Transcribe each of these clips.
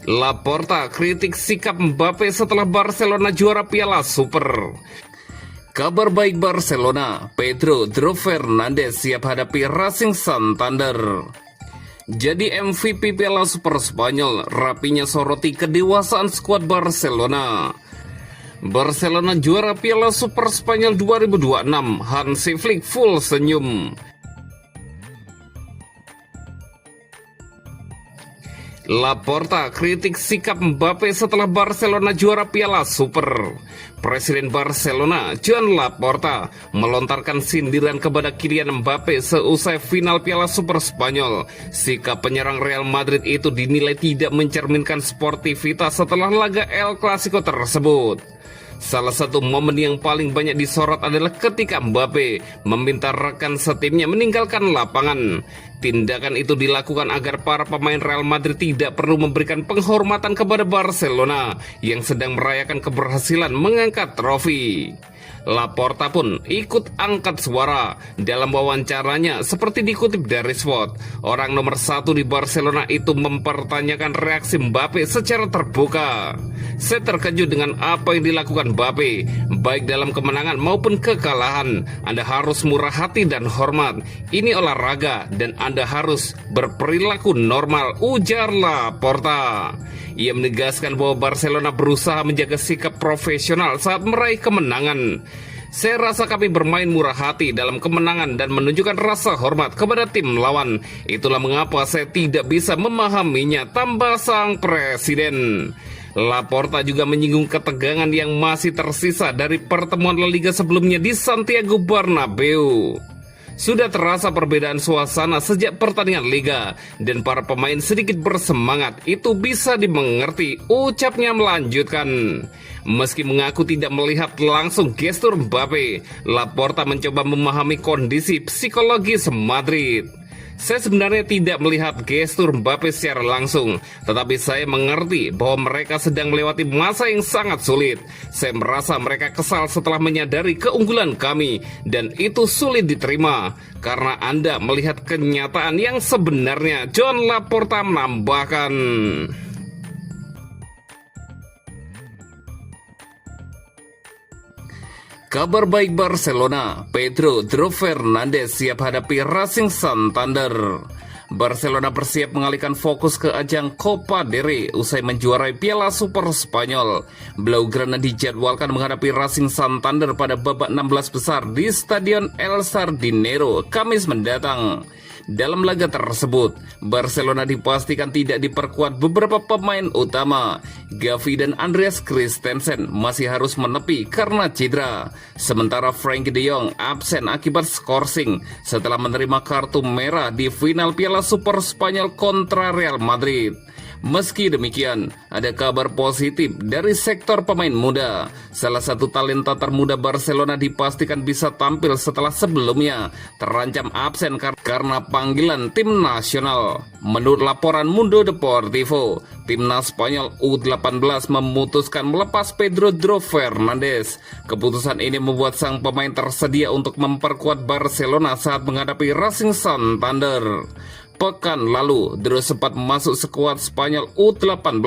Laporta kritik sikap Mbappe setelah Barcelona juara Piala Super. Kabar baik Barcelona, Pedro Fernandes siap hadapi Racing Santander. Jadi MVP Piala Super Spanyol, Rapinya soroti kedewasaan skuad Barcelona. Barcelona juara Piala Super Spanyol 2026, Hansi Flick full senyum. Laporta kritik sikap Mbappe setelah Barcelona juara Piala Super. Presiden Barcelona, Joan Laporta, melontarkan sindiran kepada Kylian Mbappe seusai final Piala Super Spanyol. Sikap penyerang Real Madrid itu dinilai tidak mencerminkan sportivitas setelah laga El Clasico tersebut. Salah satu momen yang paling banyak disorot adalah ketika Mbappe meminta rekan setimnya meninggalkan lapangan. Tindakan itu dilakukan agar para pemain Real Madrid tidak perlu memberikan penghormatan kepada Barcelona yang sedang merayakan keberhasilan mengangkat trofi. Laporta pun ikut angkat suara dalam wawancaranya seperti dikutip dari Sport. Orang nomor 1 di Barcelona itu mempertanyakan reaksi Mbappe secara terbuka. Saya terkejut dengan apa yang dilakukan Mbappe, baik dalam kemenangan maupun kekalahan. Anda harus murah hati dan hormat. Ini olahraga dan Anda harus berperilaku normal, ujar Laporta. Ia menegaskan bahwa Barcelona berusaha menjaga sikap profesional saat meraih kemenangan. Saya rasa kami bermain murah hati dalam kemenangan dan menunjukkan rasa hormat kepada tim lawan. Itulah mengapa saya tidak bisa memahaminya, tambah sang presiden. Laporta juga menyinggung ketegangan yang masih tersisa dari pertemuan La Liga sebelumnya di Santiago Bernabeu. Sudah terasa perbedaan suasana sejak pertandingan Liga dan para pemain sedikit bersemangat, itu bisa dimengerti, ucapnya melanjutkan. Meski mengaku tidak melihat langsung gestur Mbappe, Laporta mencoba memahami kondisi psikologis Madrid. Saya sebenarnya tidak melihat gestur Mbappe secara langsung, tetapi saya mengerti bahwa mereka sedang melewati masa yang sangat sulit. Saya merasa mereka kesal setelah menyadari keunggulan kami, dan itu sulit diterima, karena Anda melihat kenyataan yang sebenarnya, Joan Laporta menambahkan. Kabar baik Barcelona, Pedro Fernandes siap hadapi Racing Santander. Barcelona bersiap mengalihkan fokus ke ajang Copa del Rey usai menjuarai Piala Super Spanyol. Blaugrana dijadwalkan menghadapi Racing Santander pada babak 16 besar di Stadion El Sardinero Kamis mendatang. Dalam laga tersebut, Barcelona dipastikan tidak diperkuat beberapa pemain utama. Gavi dan Andreas Christensen masih harus menepi karena cedera. Sementara Frenkie de Jong absen akibat skorsing setelah menerima kartu merah di final Piala Super Spanyol kontra Real Madrid. Meski demikian, ada kabar positif dari sektor pemain muda. Salah satu talenta termuda Barcelona dipastikan bisa tampil setelah sebelumnya terancam absen karena panggilan tim nasional. Menurut laporan Mundo Deportivo, timnas Spanyol U18 memutuskan melepas Pedro Fernandes. Keputusan ini membuat sang pemain tersedia untuk memperkuat Barcelona saat menghadapi Racing Santander. Pekan lalu, Dro sempat masuk skuad Spanyol U18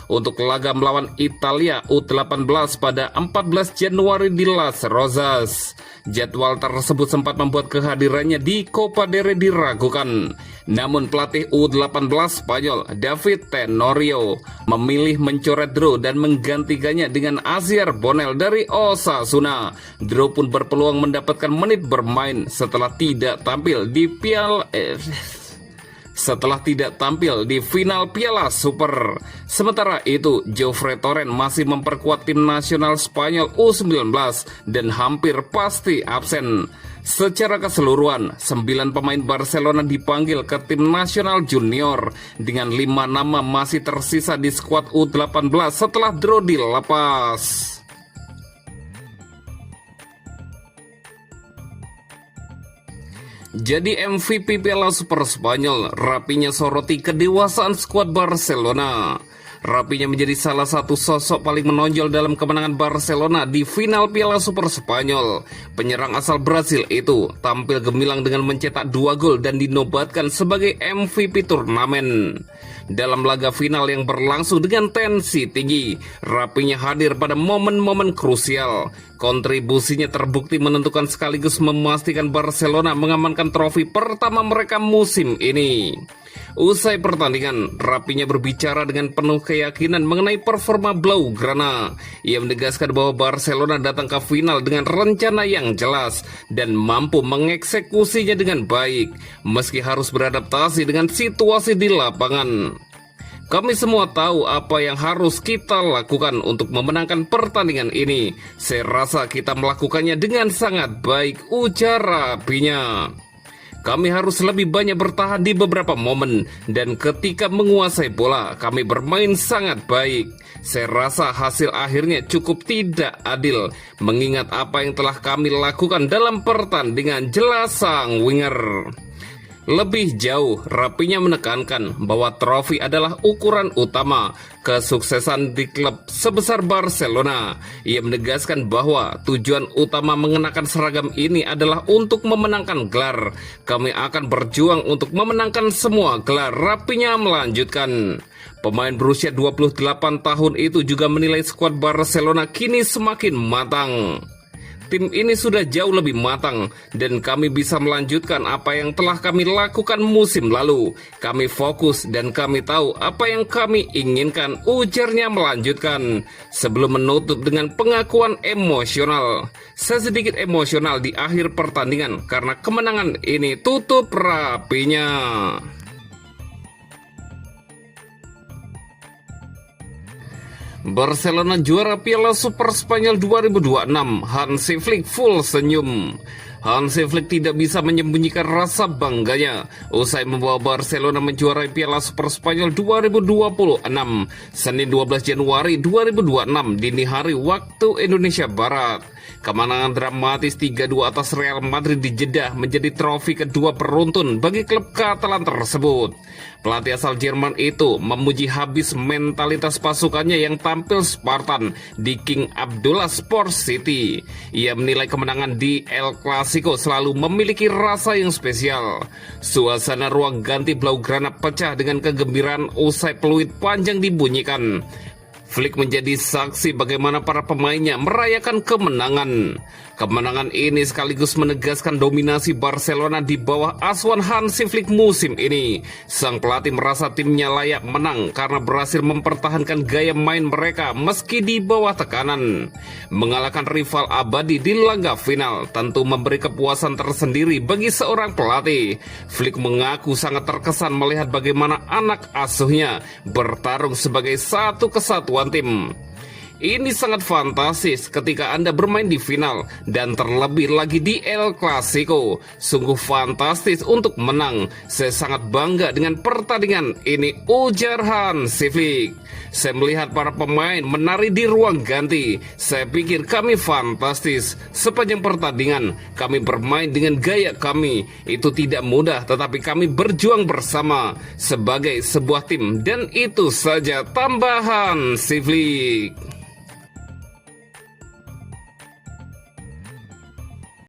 untuk laga melawan Italia U18 pada 14 Januari di Las Rozas. Jadwal tersebut sempat membuat kehadirannya di Copa del Rey diragukan. Namun pelatih U18 Spanyol, David Tenorio, memilih mencoret Dro dan menggantikannya dengan Asier Bonel dari Osasuna. Dro pun berpeluang mendapatkan menit bermain setelah tidak tampil di final Piala Super. Sementara itu, Jofre Torrent masih memperkuat tim nasional Spanyol U19 dan hampir pasti absen. Secara keseluruhan, 9 pemain Barcelona dipanggil ke tim nasional junior dengan 5 nama masih tersisa di skuad U18 setelah Dro dilepas. Jadi MVP Piala Super Spanyol, Rapinya soroti kedewasaan skuad Barcelona. Rapinya menjadi salah satu sosok paling menonjol dalam kemenangan Barcelona di final Piala Super Spanyol. Penyerang asal Brasil itu tampil gemilang dengan mencetak 2 gol dan dinobatkan sebagai MVP turnamen. Dalam laga final yang berlangsung dengan tensi tinggi, Rapinya hadir pada momen-momen krusial. Kontribusinya terbukti menentukan sekaligus memastikan Barcelona mengamankan trofi pertama mereka musim ini. Usai pertandingan, Rapinya berbicara dengan penuh keyakinan mengenai performa Blaugrana. Ia menegaskan bahwa Barcelona datang ke final dengan rencana yang jelas dan mampu mengeksekusinya dengan baik, meski harus beradaptasi dengan situasi di lapangan. Kami semua tahu apa yang harus kita lakukan untuk memenangkan pertandingan ini. Saya rasa kita melakukannya dengan sangat baik, ujar Rapinya. Kami harus lebih banyak bertahan di beberapa momen, dan ketika menguasai bola, kami bermain sangat baik. Saya rasa hasil akhirnya cukup tidak adil, mengingat apa yang telah kami lakukan dalam pertandingan, jelas sang winger. Lebih jauh, Rapinya menekankan bahwa trofi adalah ukuran utama kesuksesan di klub sebesar Barcelona. Ia menegaskan bahwa tujuan utama mengenakan seragam ini adalah untuk memenangkan gelar. Kami akan berjuang untuk memenangkan semua gelar, Rapinya melanjutkan. Pemain berusia 28 tahun itu juga menilai skuad Barcelona kini semakin matang. Tim ini sudah jauh lebih matang dan kami bisa melanjutkan apa yang telah kami lakukan musim lalu. Kami fokus dan kami tahu apa yang kami inginkan, ujarnya melanjutkan. Sebelum menutup dengan pengakuan emosional. Saya sedikit emosional di akhir pertandingan karena kemenangan ini, tutup Rapinya. Barcelona juara Piala Super Spanyol 2026, Hansi Flick full senyum. Hansi Flick tidak bisa menyembunyikan rasa bangganya usai membawa Barcelona menjuarai Piala Super Spanyol 2026 Senin 12 Januari 2026 dini hari waktu Indonesia Barat. Kemenangan dramatis 3-2 atas Real Madrid di Jeddah menjadi trofi kedua beruntun bagi klub Katalan tersebut. Pelatih asal Jerman itu memuji habis mentalitas pasukannya yang tampil Spartan di King Abdullah Sports City. Ia menilai kemenangan di El Clasico selalu memiliki rasa yang spesial. Suasana ruang ganti Blaugrana pecah dengan kegembiraan usai peluit panjang dibunyikan. Flick menjadi saksi bagaimana para pemainnya merayakan kemenangan. Kemenangan ini sekaligus menegaskan dominasi Barcelona di bawah asuhan Hansi Flick musim ini. Sang pelatih merasa timnya layak menang karena berhasil mempertahankan gaya main mereka meski di bawah tekanan. Mengalahkan rival abadi di laga final tentu memberi kepuasan tersendiri bagi seorang pelatih. Flick mengaku sangat terkesan melihat bagaimana anak asuhnya bertarung sebagai satu kesatuan tim. Ini sangat fantastis ketika Anda bermain di final dan terlebih lagi di El Clasico. Sungguh fantastis untuk menang. Saya sangat bangga dengan pertandingan ini, ujar Hansi Flick. Saya melihat para pemain menari di ruang ganti. Saya pikir kami fantastis. Sepanjang pertandingan kami bermain dengan gaya kami. Itu tidak mudah, tetapi kami berjuang bersama sebagai sebuah tim. Dan itu saja, tambahan Hansi Flick.